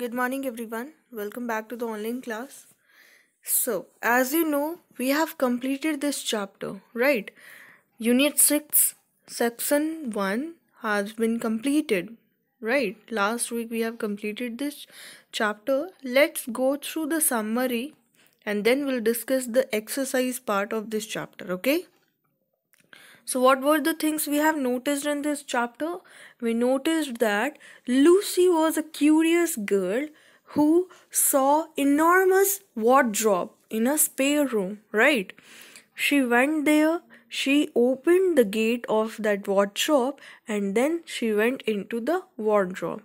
Good morning, everyone. Welcome back to the online class. So, as you know, we have completed this chapter, right? Unit 6, Section 1 has been completed, right? Last week we have completed this chapter. Let's go through the summary and then we'll discuss the exercise part of this chapter, okay? So, what were the things we have noticed in this chapter? We noticed that Lucy was a curious girl who saw enormous wardrobe in a spare room, right? She went there, she opened the gate of that wardrobe, and then she went into the wardrobe.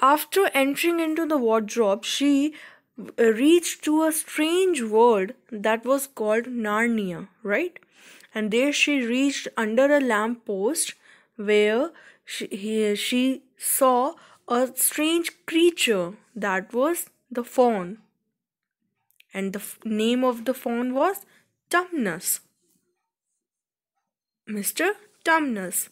After entering into the wardrobe, she reached to a strange world that was called Narnia, right? And there she reached under a lamp post where she saw a strange creature that was the fawn. And the name of the fawn was Tumnus. Mr. Tumnus.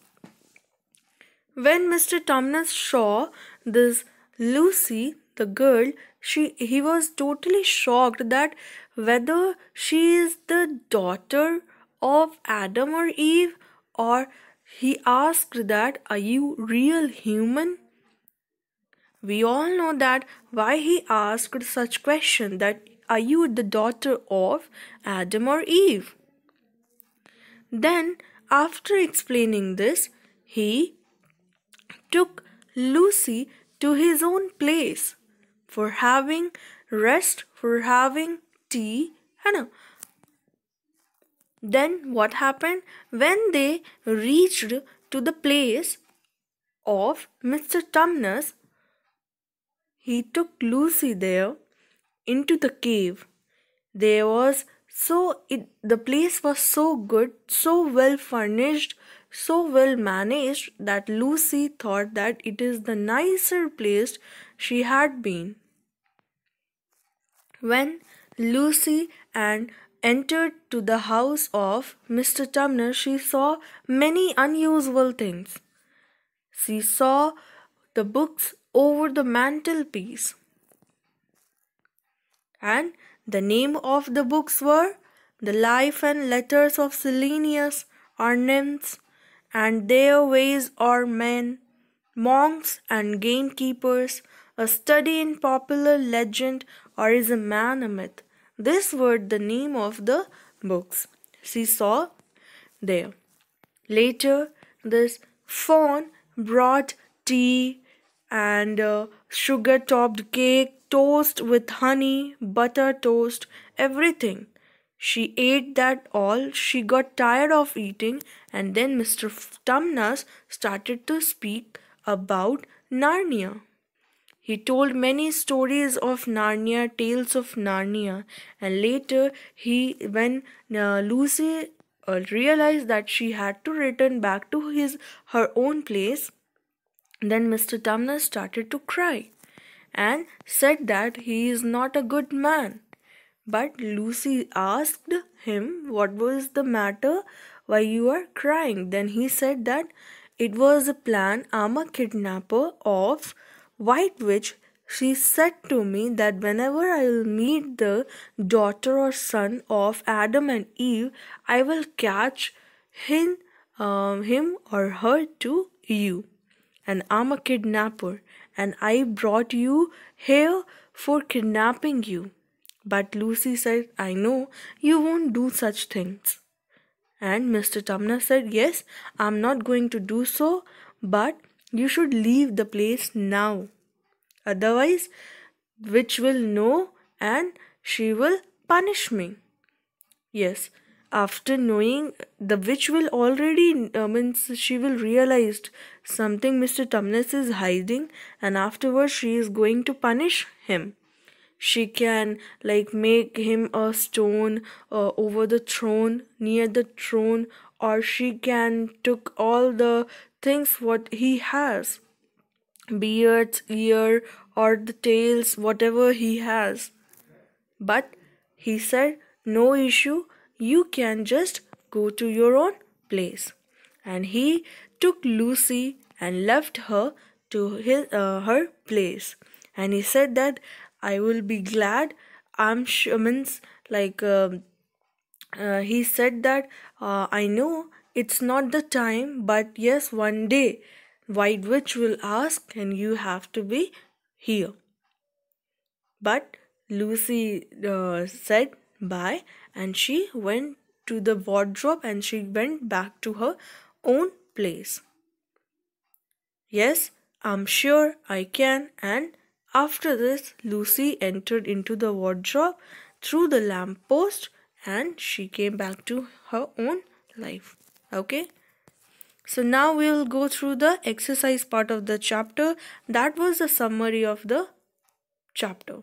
When Mr. Tumnus saw this Lucy, the girl, he was totally shocked that whether she is the daughter of Adam or Eve, or he asked that, are you real human? We all know that why he asked such question, that are you the daughter of Adam or Eve? Then after explaining this, he took Lucy to his own place for having rest, for having tea, and then what happened when they reached to the place of Mr. Tumnus? He took Lucy there into the cave. The place was so good, so well furnished, so well managed that Lucy thought that it is the nicer place she had been. When Lucy entered to the house of Mr. Tumnus, she saw many unusual things. She saw the books over the mantelpiece, and the name of the books were The Life and Letters of Silenus, or Nymphs, and Their Ways are Men, Monks and Gamekeepers, A Study in Popular Legend, or Is a Man a Myth? These were the name of the books she saw there. Later, this fawn brought tea and sugar-topped cake, toast with honey, butter toast, everything. She ate that all. She got tired of eating, and then Mr. Tumnus started to speak about Narnia. He told many stories of Narnia, tales of Narnia, and later when Lucy realized that she had to return back to her own place, then Mr. Tumnus started to cry and said that he is not a good man. But Lucy asked him what was the matter, why you are crying. Then he said that it was a plan. I'm a kidnapper of White Witch. She said to me that whenever I will meet the daughter or son of Adam and Eve, I will catch him or her to you. And I'm a kidnapper, and I brought you here for kidnapping you. But Lucy said, I know you won't do such things. And Mr. Tumnus said, yes, I'm not going to do so, but you should leave the place now. Otherwise, witch will know and she will punish me. Yes, after knowing, the witch will already means she will realize something Mr. Tumnus is hiding, and afterwards she is going to punish him. She can make him a stone over the throne, near the throne, or she can took all the things what he has, beards, ear, or the tails, whatever he has. But he said, no issue, you can just go to your own place. And he took Lucy and left her to her place. and he said that I will be glad. I'm sure, means like he said that I know it's not the time, but yes, one day White Witch will ask, and you have to be here. But Lucy said bye, and she went to the wardrobe and she went back to her own place. Yes, I'm sure I can. And after this, Lucy entered into the wardrobe through the lamppost and she came back to her own life. Okay? So now we'll go through the exercise part of the chapter. That was the summary of the chapter.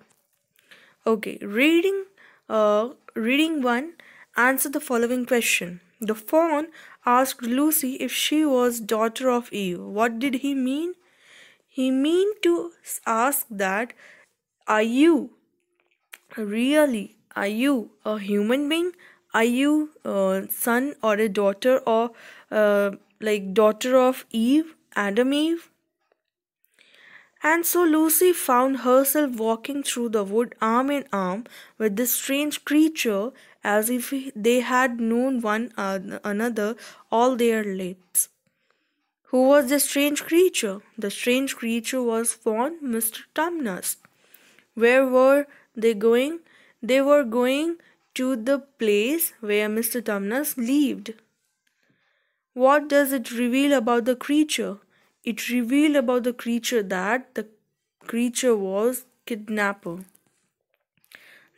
Okay, reading one, answer the following question. The fawn asked Lucy if she was daughter of Eve. What did he mean? He mean to ask that, are you are you a human being? Are you a son or a daughter, or like daughter of Eve, Adam Eve? And so Lucy found herself walking through the wood arm in arm with this strange creature, as if they had known one another all their lives. Who was the strange creature? The strange creature was Fawn Mr. Tumnus. Where were they going? They were going to the place where Mr. Tumnus lived. What does it reveal about the creature? It revealed about the creature that the creature was kidnapper.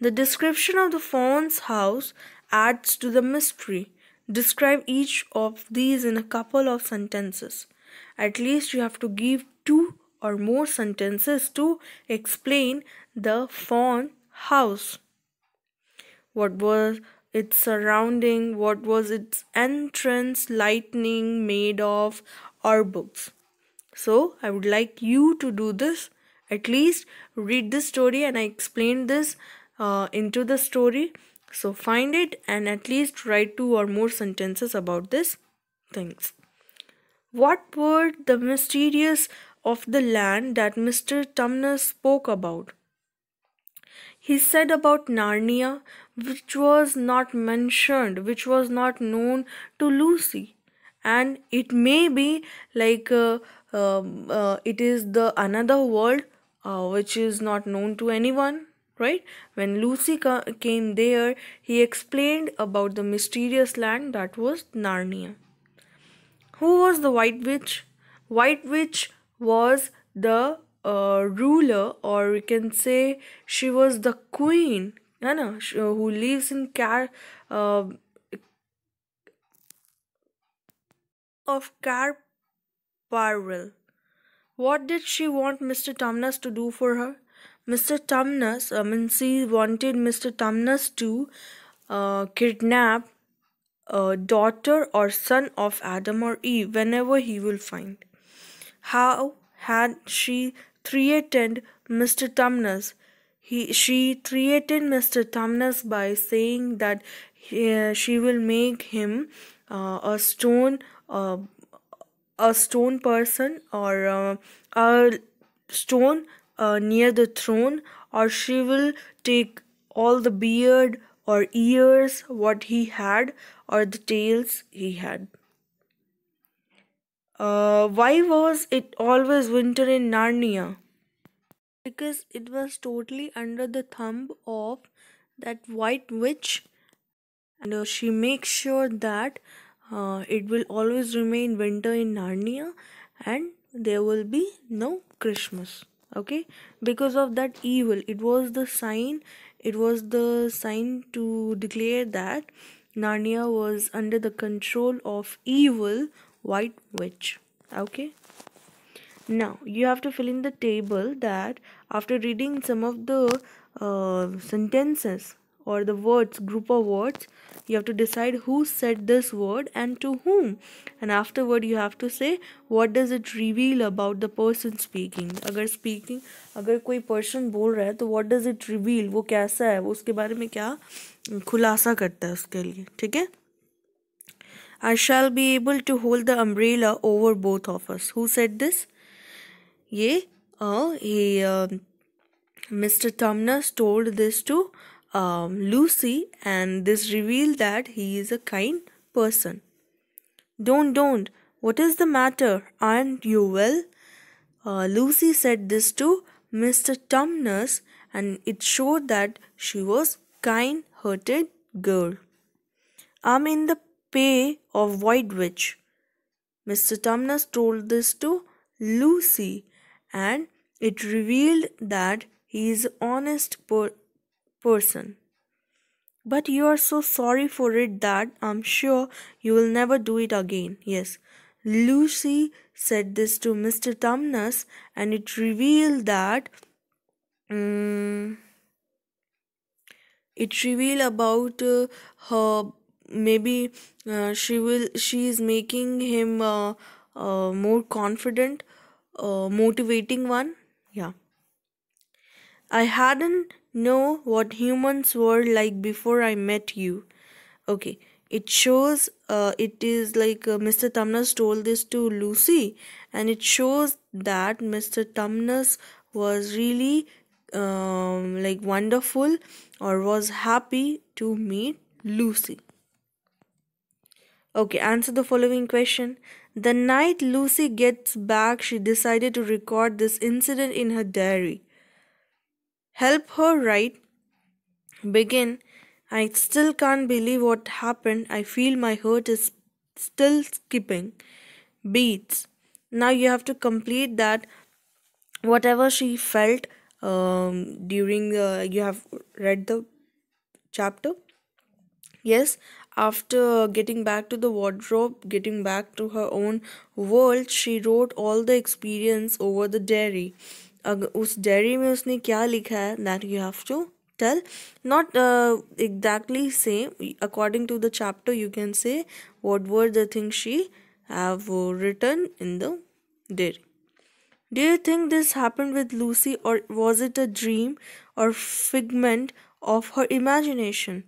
The description of the fawn's house adds to the mystery. Describe each of these in a couple of sentences. At least you have to give 2 or more sentences to explain the fawn house. What was its surrounding? What was its entrance lighting made of? Or books. So I would like you to do this. At least read the story, and I explained this into the story. So find it and at least write 2 or more sentences about this things. What were the mysterious of the land that Mr. Tumnus spoke about? He said about Narnia, which was not mentioned, which was not known to Lucy. And it may be like it is the another world which is not known to anyone, right? When Lucy came there, he explained about the mysterious land that was Narnia. Who was the White Witch? White Witch was the ruler, or we can say she was the queen, who lives in of Carparville. What did she want Mr. Tumnus to do for her? Mr. Tumnus, she wanted Mr. Tumnus to kidnap a daughter or son of Adam or Eve whenever he will find. How had she threatened Mr. Tumnus? She threatened Mr. Tumnus by saying that she will make him a stone person, or a stone near the throne, or she will take all the beard or ears what he had, or the tails he had. Why was it always winter in Narnia? Because it was totally under the thumb of that white witch, and she makes sure that it will always remain winter in Narnia, and there will be no Christmas. Okay, because of that evil, it was the sign. It was the sign to declare that Narnia was under the control of evil white witch. Okay. Now you have to fill in the table that after reading some of the sentences or the words, group of words, you have to decide who said this word and to whom. And afterward you have to say what does it reveal about the person speaking. अगर कोई person बोल रहा है तो what does it reveal, वो कैसा है, वो उसके बारे में क्या खुलासा करता है उसके लिए. ठीक है. I shall be able to hold the umbrella over both of us. Who said this? ये Mr. Tumnus told this to Lucy, and this revealed that he is a kind person. Don't. What is the matter? Aren't you well? Lucy said this to Mr. Tumnus, and it showed that she was kind-hearted girl. I'm in the pay of White Witch. Mr. Tumnus told this to Lucy, and it revealed that he is an honest person. But you are so sorry for it that I'm sure you will never do it again. Yes, Lucy said this to Mr. Tumnus, and it revealed that it revealed about her. Maybe she is making him more confident, motivating one. Yeah. I hadn't know what humans were like before I met you. Okay, it shows it is like Mr. Tumnus told this to Lucy, and it shows that Mr. Tumnus was really like wonderful, or was happy to meet Lucy. Okay, answer the following question. The night Lucy gets back, she decided to record this incident in her diary. Help her write. Begin. I still can't believe what happened. I feel my heart is still skipping beats. Now you have to complete that, whatever she felt during you have read the chapter. Yes, after getting back to the wardrobe, getting back to her own world, she wrote all the experience over the diary. उस diary में उसने क्या लिखा है, that you have to tell. Not exactly same. According to the chapter, you can say what were the things she have written in the diary. Do you think this happened with Lucy, or was it a dream or figment of her imagination?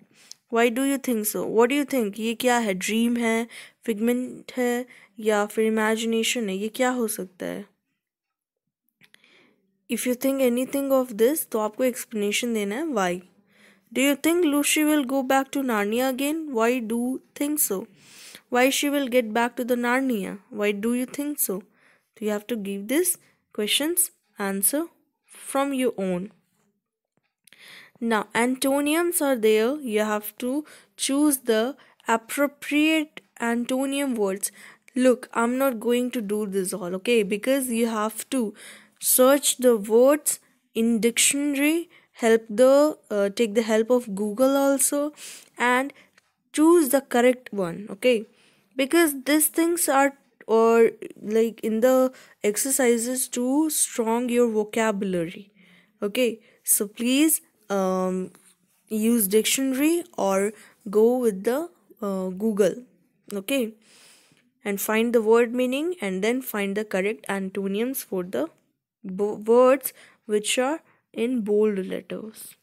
Why do you think so? What do you think? ये क्या है? Dream है, figment है, या फिर imagination है? ये क्या हो सकता है? If you think anything of this, तो आपको explanation देना है why. Do you think Lucy will go back to Narnia again? Why do you think so? Why she will get back to the Narnia? Why do you think so? So you have to give this questions answer from your own. Now antonyms are there. You have to choose the appropriate antonym words. Look, I'm not going to do this all, okay? Because you have to search the words in dictionary, take the help of Google also, and choose the correct one, okay? Because these things are, or like in the exercises, to strong your vocabulary, okay? So please use dictionary or go with the Google, okay, and find the word meaning, and then find the correct antonyms for the words which are in bold letters.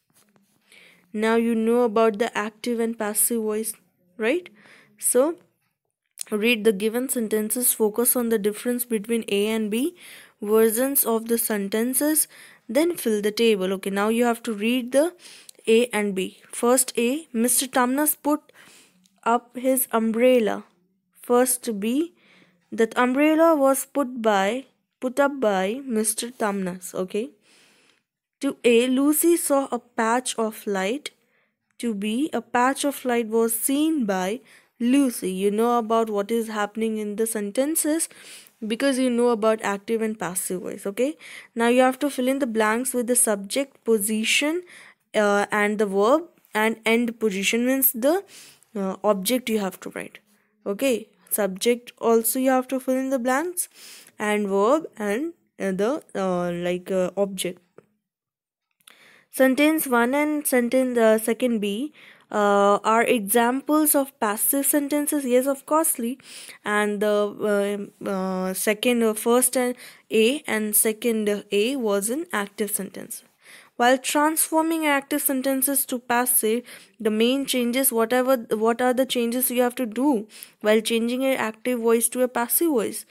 Now you know about the active and passive voice, right? So read the given sentences, focus on the difference between A and B versions of the sentences, then fill the table. Okay, now you have to read the A and B. First A, Mr. Tumnus put up his umbrella. First B, that umbrella was put up by Mr. Tumnus. Okay. To A, Lucy saw a patch of light. To B, a patch of light was seen by Lucy. You know about what is happening in the sentences because you know about active and passive voice. Okay. Now you have to fill in the blanks with the subject, position, and the verb, and end position means the object you have to write. Okay. Subject also you have to fill in the blanks, and verb, and the object. Sentence 1 and sentence second B are examples of passive sentences. Yes, of course. And the first A and second A was an active sentence. While transforming active sentences to passive, the main changes, what are the changes you have to do while changing an active voice to a passive voice?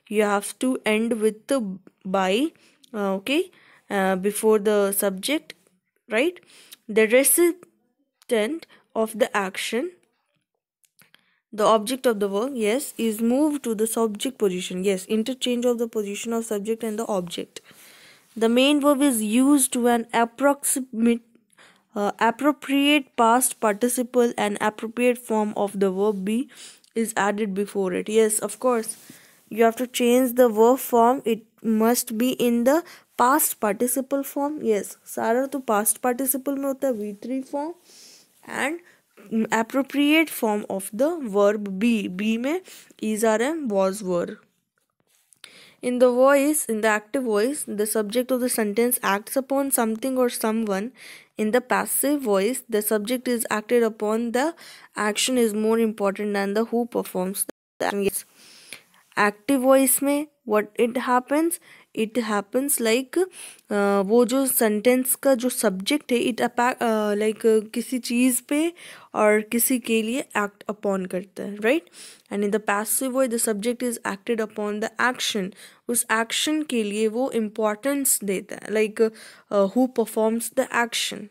You have to end with the by, okay, before the subject, right? The recipient of the action, the object of the work, yes, is moved to the subject position. Yes, interchange of the position of subject and the object. The main verb is used to an appropriate past participle, and appropriate form of the verb be is added before it. Yes, of course, you have to change the verb form. It must be in the past participle form. Yes, सारा तो past participle में होता है, V3 form, and appropriate form of the verb be में is are and was were. In the active voice, the subject of the sentence acts upon something or someone. In the passive voice, the subject is acted upon. The action is more important than the who performs the action. Yes. Active voice में what it happens like वो जो sentence का जो subject है it like किसी चीज़ पे और किसी के लिए act upon करता है, right? And in the passive voice the subject is acted upon the action. उस action के लिए वो importance देता है, like who performs the action.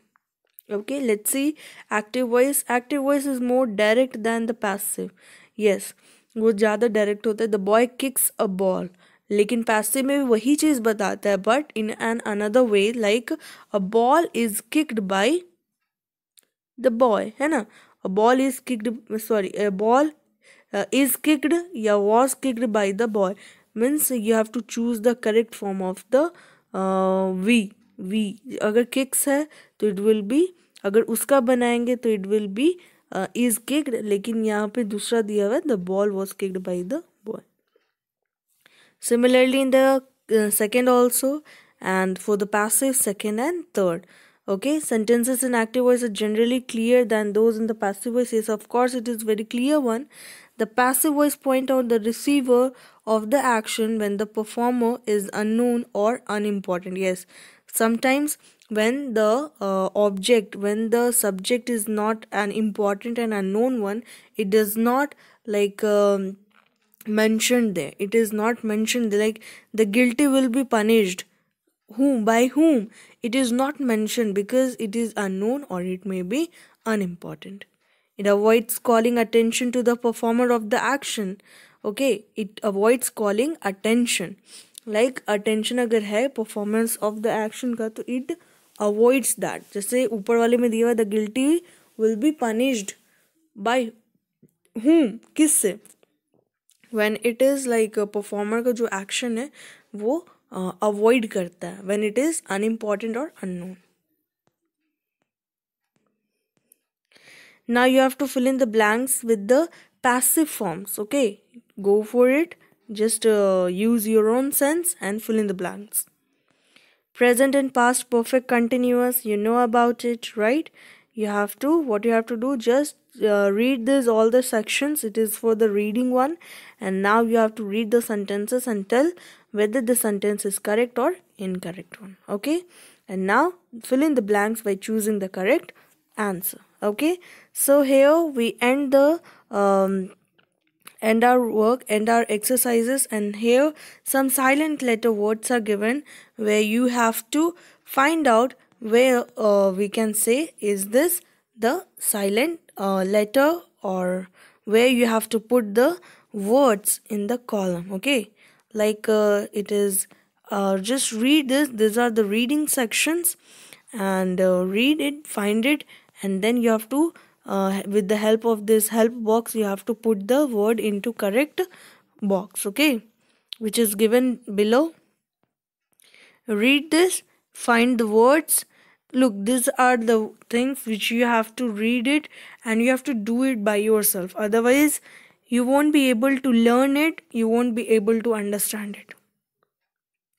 Okay, let's see active voice. Active voice is more direct than the passive. Yes, वो ज़्यादा direct होता है. The boy kicks a ball, लेकिन पैसिव में भी वही चीज़ बताता है but in an another way, like a ball is kicked by the boy, है ना. A ball is kicked, sorry, a ball is kicked या was kicked by the boy means you have to choose the correct form of the V. अगर kicks है तो it will be, अगर उसका बनाएंगे तो it will B is kicked, लेकिन यहाँ पे दूसरा दिया हुआ है the ball was kicked by the boy. Similarly in the second also, and for the passive second and third. Okay, sentences in active voice are generally clearer than those in the passive voice. Yes, of course it is very clear one. The passive voice point out the receiver of the action when the performer is unknown or unimportant. Yes, sometimes when the when the subject is not an important and unknown one, it does not like mentioned there. It is not mentioned there, like the guilty will be punished. Whom? By whom? It is not mentioned because it is unknown or it may be unimportant. It avoids calling attention to the performer of the action. Okay, it avoids calling attention. Like attention अगर है performance of the action का तो it avoids that. जैसे ऊपर वाले में दिया हुआ the guilty will be punished by whom? किससे? When it is like a performer का जो action है वो avoid करता है when it is unimportant or unknown. Now you have to fill in the blanks with the passive forms. Okay, go for it. Just use your own sense and fill in the blanks. Present and past perfect continuous, you know about it, right? What you have to do, just read this all the sections. It is for the reading one, and now you have to read the sentences and tell whether the sentence is correct or incorrect one. Okay, and now fill in the blanks by choosing the correct answer. Okay, so here we end our work, end our exercises, and here some silent letter words are given where you have to find out where we can say is this the silent letter, or where you have to put the words in the column. Okay, like it is just read this. These are the reading sections, and read it, find it, and then you have to with the help of this help box you have to put the word into correct box. Okay, which is given below. Read this, find the words. Look, these are the things which you have to read it, and you have to do it by yourself. Otherwise you won't be able to learn it, you won't be able to understand it.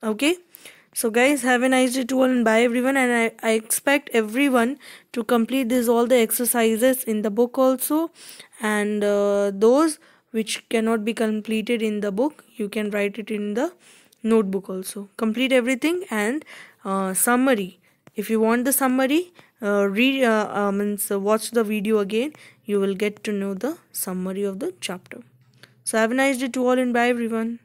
Okay, so guys, have a nice day to all, and bye everyone. And I expect everyone to complete all the exercises in the book also, and those which cannot be completed in the book, you can write it in the notebook also. Complete everything. And summary, if you want the summary, watch the video again. You will get to know the summary of the chapter. So have a nice day to all, and bye everyone.